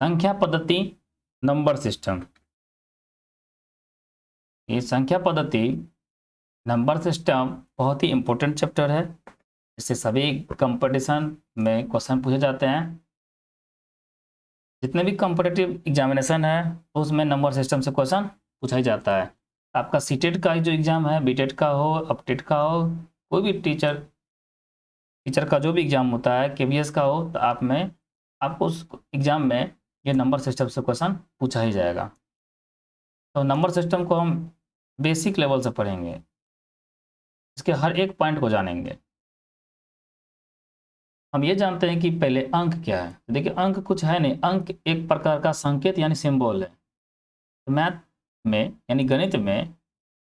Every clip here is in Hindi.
संख्या पद्धति नंबर सिस्टम। ये संख्या पद्धति नंबर सिस्टम बहुत ही इंपॉर्टेंट चैप्टर है। इससे सभी कंपटीशन में क्वेश्चन पूछे जाते हैं। जितने भी कॉम्पिटिटिव एग्जामिनेशन है उसमें नंबर सिस्टम से क्वेश्चन पूछा ही जाता है। आपका सीटेट का जो एग्ज़ाम है, बीटेट का हो, अपटेट का हो, कोई भी टीचर का जो भी एग्ज़ाम होता है, केवीएस का हो, तो आपको उस एग्ज़ाम में ये नंबर सिस्टम से क्वेश्चन पूछा ही जाएगा। तो नंबर सिस्टम को हम बेसिक लेवल से पढ़ेंगे, इसके हर एक पॉइंट को जानेंगे। हम ये जानते हैं कि पहले अंक क्या है। तो देखिए, अंक कुछ है नहीं, अंक एक प्रकार का संकेत यानी सिंबल है। तो मैथ में यानी गणित में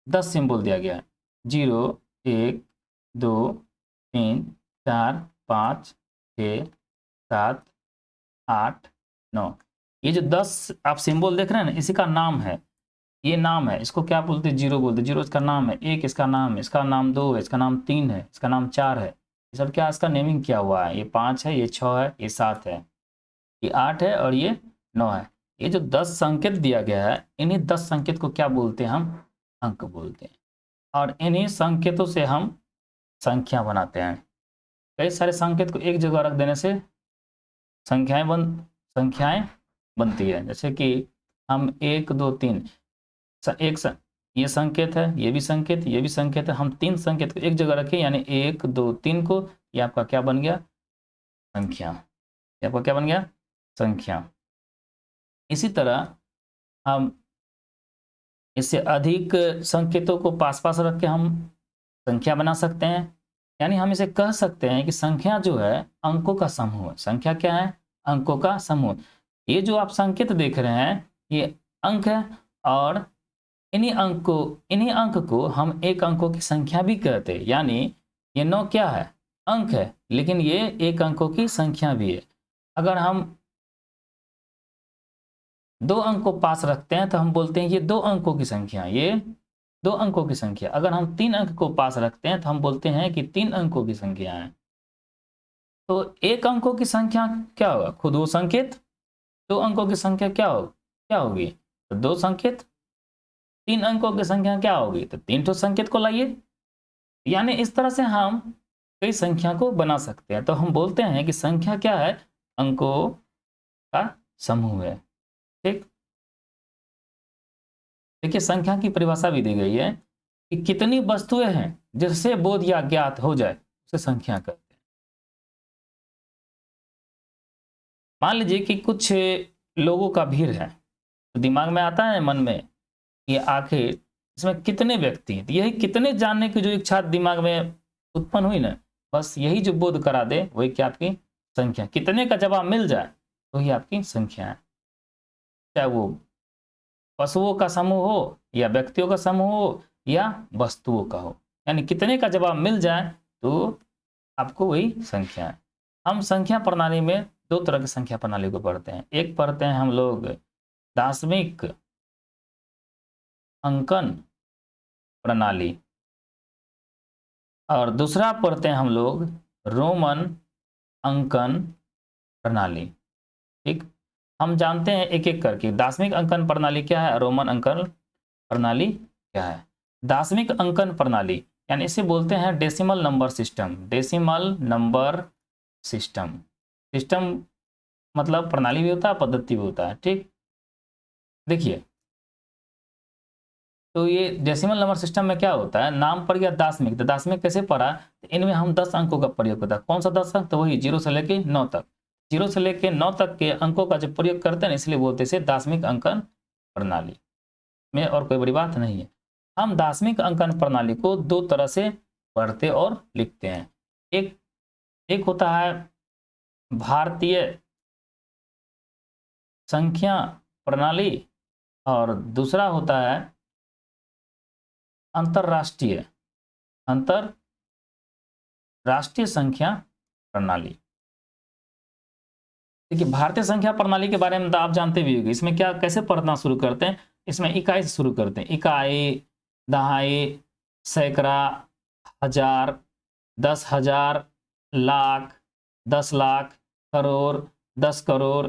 10 सिंबल दिया गया है, 0, 1, 2, 3, 4, 5, 6, 7, 8, 9। ये जो 10 आप सिंबल देख रहे हैं ना, इसी का नाम है, ये नाम है। इसको क्या बोलते हैं? जीरो बोलते हैं। जीरो इसका नाम है, 1 इसका नाम है, इसका नाम 2 है, इसका नाम 3 है, इसका नाम 4 है। ये सब क्या, इसका नेमिंग किया हुआ है। ये 5 है, ये 6 है, ये 7 है, ये 8 है और ये 9 है। ये जो 10 संकेत दिया गया है, इन्हीं 10 संकेत को क्या बोलते हैं? हम अंक बोलते हैं। और इन्हीं संकेतों से हम संख्या बनाते हैं। कई सारे संकेत को एक जगह रख देने से संख्याएं बनती है। जैसे कि हम 1, 2, 3 ये संकेत है, ये भी संकेत, ये भी संकेत है। हम 3 संकेत को एक जगह रखें, यानी 1, 2, 3 को, ये आपका क्या बन गया? संख्या। ये आपका क्या बन गया? संख्या। इसी तरह हम इससे अधिक संकेतों को पास पास रख के हम संख्या बना सकते हैं। यानी हम इसे कह सकते हैं कि संख्या जो है अंकों का समूह है। संख्या क्या है? अंकों का समूह। ये जो आप संकेत देख रहे हैं, ये अंक है, और इन्हीं अंक को हम एक अंकों की संख्या भी कहते हैं। यानी ये 9 क्या है? अंक है, लेकिन ये एक अंकों की संख्या भी है। अगर हम 2 अंक को पास रखते हैं तो हम बोलते हैं ये 2 अंकों की संख्या, ये 2 अंकों की संख्या। अगर हम 3 अंक को पास रखते हैं तो हम बोलते हैं कि 3 अंकों की संख्या है। तो एक अंकों की संख्या क्या होगा? खुद वो संकेत। 2 अंकों की संख्या क्या होगी? तो 2 संकेत। 3 अंकों की संख्या क्या होगी? तो 3 ठो संकेत को लाइए। यानी इस तरह से हम कई संख्या को बना सकते हैं। तो हम बोलते हैं कि संख्या क्या है? अंकों का समूह है। ठीक। देखिए, संख्या की परिभाषा भी दी गई है कि कितनी वस्तुएं हैं जिससे बोध या ज्ञात हो जाए, उसे संख्या कहते हैं। मान लीजिए कि कुछ लोगों का भीड़ है, तो दिमाग में आता है, मन में, कि आखिर इसमें कितने व्यक्ति हैं। तो यही कितने जानने की जो इच्छा दिमाग में उत्पन्न हुई ना, बस यही जो बोध करा दे वही क्या? आपकी संख्या। कितने का जवाब मिल जाए वही आपकी संख्या है। चाहे वो पशुओं का समूह हो, या व्यक्तियों का समूह हो, या वस्तुओं का हो, यानी कितने का जवाब मिल जाए तो आपको वही संख्या है। हम संख्या प्रणाली में 2 तरह की संख्या प्रणाली को पढ़ते हैं। एक पढ़ते हैं हम लोग दार्शनिक अंकन प्रणाली, और दूसरा पढ़ते हैं हम लोग रोमन अंकन प्रणाली। ठीक। हम जानते हैं एक एक करके, दार्शनिक अंकन प्रणाली क्या है, रोमन अंकन प्रणाली क्या है। दार्शनिक अंकन प्रणाली यानी इसे बोलते हैं decimal number system. Decimal number system. System मतलब प्रणाली भी होता है, पद्धति भी होता है। ठीक। देखिए, तो ये डेसिमल नंबर सिस्टम में क्या होता है, नाम पर गया दार्शनिक। तो दार्शनिक कैसे पढ़ा? तो इनमें हम 10 अंकों का प्रयोग होता है। कौन सा 10 अंक? तो वही 0 से लेके 9 तक। 0 से लेके 9 तक के अंकों का जो प्रयोग करते हैं, इसलिए बोलते हैं दार्शनिक अंकन प्रणाली में, और कोई बड़ी बात नहीं है। हम दार्शनिक अंकन प्रणाली को 2 तरह से पढ़ते और लिखते हैं। एक एक होता है भारतीय संख्या प्रणाली, और दूसरा होता है अंतरराष्ट्रीय संख्या प्रणाली। देखिए, भारतीय संख्या प्रणाली के बारे में तो आप जानते भी होंगे। इसमें क्या, कैसे पढ़ना शुरू करते हैं? इसमें इकाई से शुरू करते हैं। इकाई, दहाई, सैकड़ा, हजार, 10,000, लाख, 10 लाख, करोड़, 10 करोड़,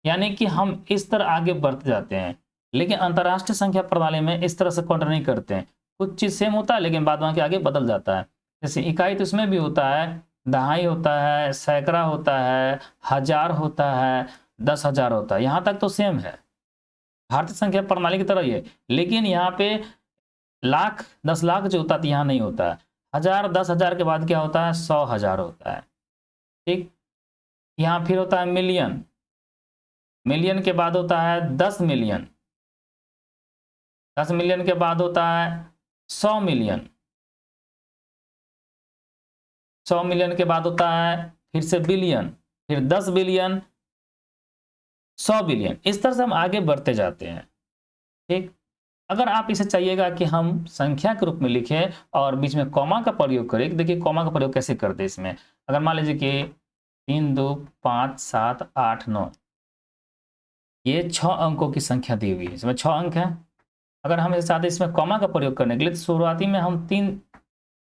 यानी कि हम इस तरह आगे बढ़ते जाते हैं, लेकिन अंतर्राष्ट्रीय संख्या प्रणाली में इस तरह से काउंट नहीं करते हैं। कुछ चीज़ सेम होता है लेकिन बाद में आगे बढ़ल जाता है। जैसे इकाई तो इसमें भी होता है, दहाई होता है, सैकड़ा होता है, हजार होता है, 10,000 होता है, यहाँ तक तो सेम है, भारतीय संख्या प्रणाली की तरह ही है। लेकिन यहाँ पे लाख 10 लाख जो होता है यहाँ नहीं होता है। 1000 10,000 के बाद क्या होता है, 100,000 होता है। ठीक, यहाँ फिर होता है मिलियन, मिलियन के बाद होता है 10 मिलियन, 10 मिलियन के बाद होता है 100 मिलियन, 100 मिलियन के बाद होता है फिर से बिलियन, फिर 10 बिलियन, 100 बिलियन, इस तरह से हम आगे बढ़ते जाते हैं। ठीक, अगर आप इसे चाहिएगा कि हम संख्या के रूप में लिखें और बीच में कॉमा का प्रयोग करें, देखिए कॉमा का प्रयोग कैसे करते हैं इसमें। अगर मान लीजिए कि 3 2 5 7 8 9, ये 6 अंकों की संख्या दी हुई है, इसमें 6 अंक हैं। अगर हम इसे चाहते इसमें कॉमा का प्रयोग करने के लिए, तो शुरुआती में हम तीन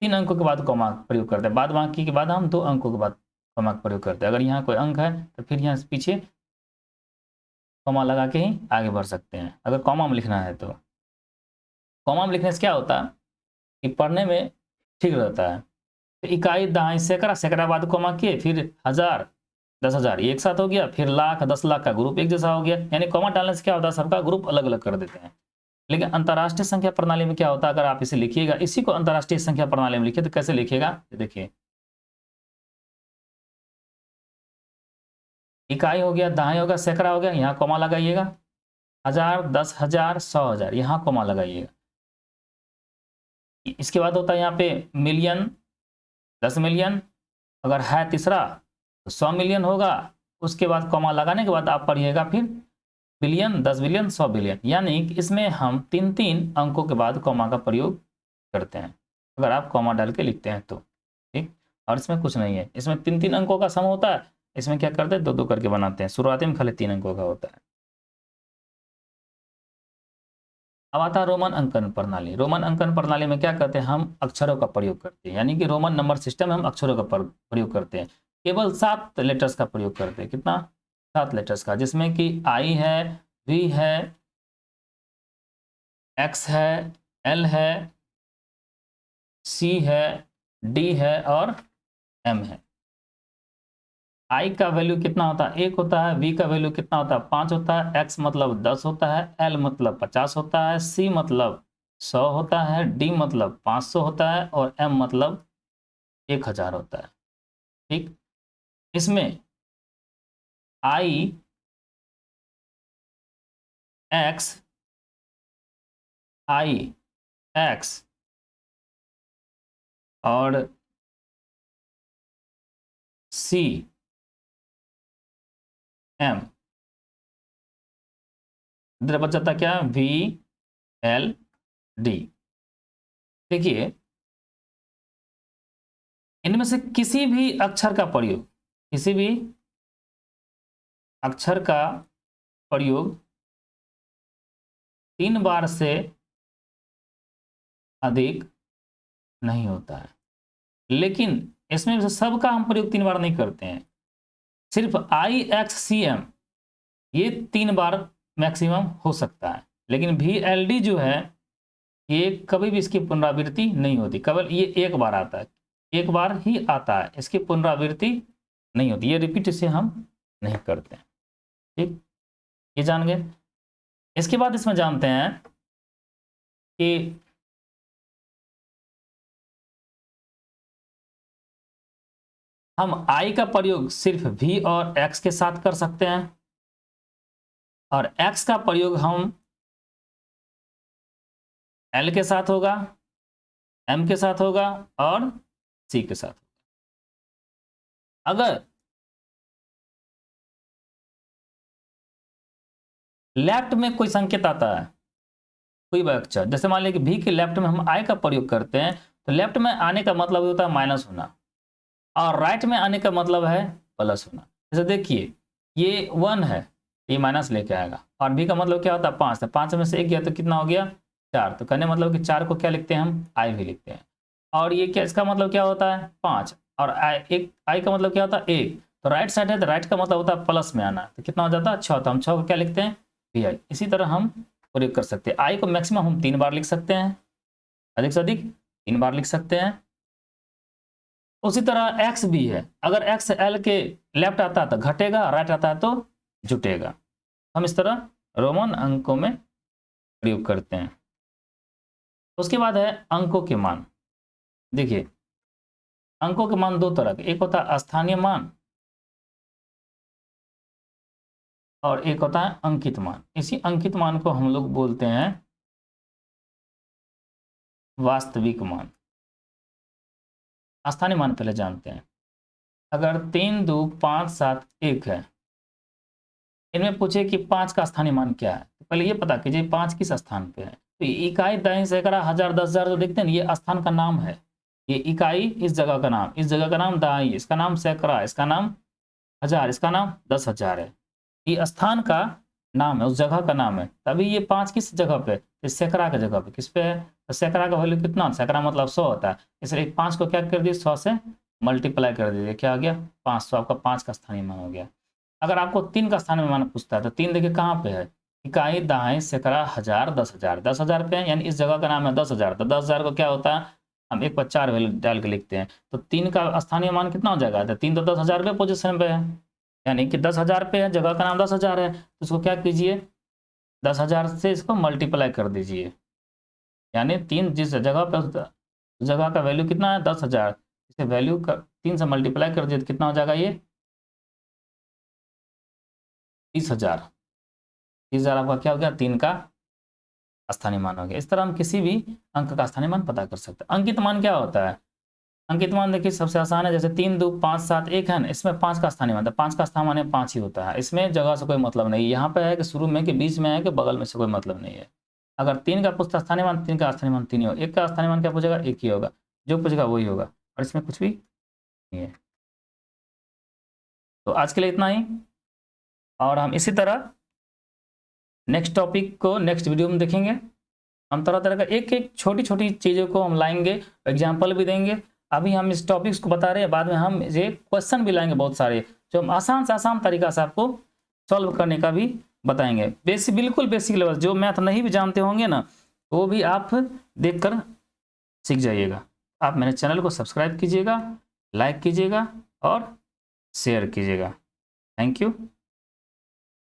अंकों के बाद कॉमा का प्रयोग करते हैं, बाद बाकी के बाद हम 2 अंकों के बाद कॉमा का प्रयोग करते हैं। अगर यहाँ कोई अंक है तो फिर यहाँ से पीछे कॉमा लगा के ही आगे बढ़ सकते हैं, अगर कॉमा में लिखना है तो। कॉमा में लिखने से क्या होता है कि पढ़ने में ठीक रहता है। तो इकाई, दहाई, सैकड़ा, सैकड़ा बाद कॉमा किए, फिर 1000 10,000 ये एक साथ हो गया, फिर लाख 10 लाख का ग्रुप एक जैसा हो गया। यानी कॉमा डालने से क्या होता है, सबका ग्रुप अलग अलग कर देते हैं। लेकिन अंतर्राष्ट्रीय संख्या प्रणाली में क्या होता है, अगर आप इसे लिखिएगा, इसी को अंतर्राष्ट्रीय संख्या प्रणाली में लिखिए तो कैसे लिखिएगा, देखिए इकाई हो गया, दहाई हो गया, सैकड़ा हो गया, यहाँ कॉमा लगाइएगा, 1000 10,000 100,000 यहाँ कॉमा लगाइएगा। इसके बाद होता है यहाँ पे मिलियन, 10 मिलियन, अगर है तीसरा तो 100 मिलियन होगा। उसके बाद कॉमा लगाने के बाद आप पढ़िएगा फिर बिलियन, 10 बिलियन, 100 बिलियन। यानी कि इसमें हम 3 अंकों के बाद कॉमा का प्रयोग करते हैं, अगर आप कॉमा डाल के लिखते हैं तो। ठीक, और इसमें कुछ नहीं है, इसमें 3 अंकों का सम होता है, इसमें क्या करते हैं 2 2 करके बनाते हैं, शुरुआती में खाली 3 अंकों का होता है। अब आता है रोमन अंकन प्रणाली। रोमन अंकन प्रणाली में क्या करते हैं, हम अक्षरों का प्रयोग करते हैं, यानी कि रोमन नंबर सिस्टम में हम अक्षरों का प्रयोग करते हैं। केवल 7 लेटर्स का प्रयोग करते हैं, कितना, 7 लेटर्स का, जिसमें कि आई है, वी है, एक्स है, एल है, सी है, डी है और एम है। आई का वैल्यू कितना होता है, 1 होता है, वी का वैल्यू कितना होता है, 5 होता है, एक्स मतलब 10 होता है, एल मतलब 50 होता है, सी मतलब 100 होता है, डी मतलब 500 होता है और एम मतलब 1000 होता है। ठीक, इसमें आई, एक्स, आई, एक्स और सी, एम, इधर बच जाता क्या, वी, एल, डी। देखिए इनमें से किसी भी अक्षर का प्रयोग, किसी भी अक्षर का प्रयोग 3 बार से अधिक नहीं होता है। लेकिन इसमें से सबका हम प्रयोग 3 बार नहीं करते हैं, सिर्फ आई, एक्स, सी, एम ये 3 बार मैक्सिमम हो सकता है। लेकिन वी, एल, डी जो है ये कभी भी इसकी पुनरावृत्ति नहीं होती, केवल ये एक बार आता है, एक बार ही आता है, इसकी पुनरावृत्ति नहीं होती, ये रिपीट इसे हम नहीं करते हैं। ठीक, ये जान गए। इसके बाद इसमें जानते हैं कि हम आई का प्रयोग सिर्फ वी और एक्स के साथ कर सकते हैं और एक्स का प्रयोग हम एल के साथ होगा, एम के साथ होगा और सी के साथ। अगर लेफ्ट में कोई संकेत आता है, कोई भी अक्षर, जैसे मान लीजिए कि भी के लेफ्ट में हम आई का प्रयोग करते हैं, तो लेफ्ट में आने का मतलब होता है माइनस होना और राइट में आने का मतलब है प्लस होना। जैसे देखिए ये 1 है, ये माइनस लेके आएगा और भी का मतलब क्या होता है 5 है, 5 में से 1 गया तो कितना हो गया 4, तो कहने मतलब कि 4 को क्या लिखते हैं हम आई भी लिखते हैं। और ये क्या, इसका मतलब क्या होता है 5 और आई, एक आई का मतलब क्या होता है 1, तो राइट साइड है तो राइट का मतलब होता है प्लस में आना, तो कितना हो जाता है 6, तो हम 6 को क्या लिखते हैं pi। इसी तरह हम प्रयोग कर सकते हैं, i को मैक्सिमम हम 3 बार लिख सकते हैं, अधिक से अधिक 3 बार लिख सकते हैं। उसी तरह x भी है, अगर x l के लेफ्ट आता है तो घटेगा, राइट आता है तो जुटेगा। हम इस तरह रोमन अंकों में प्रयोग करते हैं। उसके बाद है अंकों के मान। देखिए अंकों के मान दो तरह के, एक होता है स्थानीय मान और एक होता है अंकित मान। इसी अंकित मान को हम लोग बोलते हैं वास्तविक मान। स्थानीय मान पहले जानते हैं। अगर 3, 2, 5, 7, 1 है, इनमें पूछे कि 5 का स्थानीय मान क्या है, तो पहले ये पता कीजिए 5 किस स्थान पे है। तो इकाई, दहाई, सैकड़ा, हजार, 10,000 जो देखते हैं ये स्थान का नाम है। ये इकाई इस जगह का नाम, इस जगह का नाम दहाई, इसका नाम सैकड़ा, इसका नाम हजार, इसका नाम 10,000 है। ये स्थान का नाम है, उस जगह का नाम है। तभी ये 5 किस जगह पे, इस सैकड़ा की जगह पे। किस पे है, तो सैकड़ा का वैल्यू कितना, सैकड़ा मतलब 100 होता है, इसलिए 5 को क्या कर दिए 100 से मल्टीप्लाई कर दीजिए, क्या आ गया 500, आपका 5 का स्थानीय मान हो गया। अगर आपको 3 का स्थानीय मान पूछता है तो 3 देखिए कहाँ पे है, इकाई, दहाई, सैकड़ा, हजार, 10,000। 10,000 पे है, यानी इस जगह का नाम है 10,000, तो 10,000 को क्या होता है हम 1 पर 4 वैल्यू डाल के लिखते हैं। तो 3 का स्थानीय मान कितना हो जाएगा, तो 3 तो 10,000 पे पोजिशन पे है, यानी कि 10,000 पे है, जगह का नाम 10,000 है, तो उसको क्या कीजिए 10,000 से इसको मल्टीप्लाई कर दीजिए, यानी 3 जिस जगह पे, उस जगह का वैल्यू कितना है 10,000, इसे वैल्यू 3 से मल्टीप्लाई कर दिए तो कितना हो जाएगा ये 30,000। 30,000 आपका क्या हो गया 3 का स्थानीय मान हो गया। इस तरह हम किसी भी अंक का स्थानीय मान पता कर सकते हैं। अंकित मान क्या होता है, अंकित मान देखिए सबसे आसान है, जैसे 3, 2, 5, 7, 1 है ना, इसमें 5 का स्थानीय मान था, 5 का स्थानीय मान 5 ही होता है, इसमें जगह से कोई मतलब नहीं, यहाँ पे है कि शुरू में कि बीच में है कि बगल में से कोई मतलब नहीं है। अगर 3 का पूछता स्थानीय मान, 3 का स्थानीय मान 3 ही होगा, 1 का स्थानीय मान क्या पूछेगा 1 ही होगा, जो पूछेगा वही होगा, और इसमें कुछ भी नहीं है। तो आज के लिए इतना ही, और हम इसी तरह नेक्स्ट टॉपिक को नेक्स्ट वीडियो में देखेंगे। हम तरह तरह का एक एक छोटी छोटी चीज़ों को हम लाएंगे, एग्जाम्पल भी देंगे। अभी हम इस टॉपिक्स को बता रहे हैं, बाद में हम ये क्वेश्चन भी लाएंगे बहुत सारे, जो हम आसान से आसान तरीका से आपको सॉल्व करने का भी बताएंगे। बिल्कुल बेसिक लेवल, जो मैथ नहीं भी जानते होंगे ना, वो भी आप देखकर सीख जाइएगा। आप मेरे चैनल को सब्सक्राइब कीजिएगा, लाइक कीजिएगा और शेयर कीजिएगा। Thank you.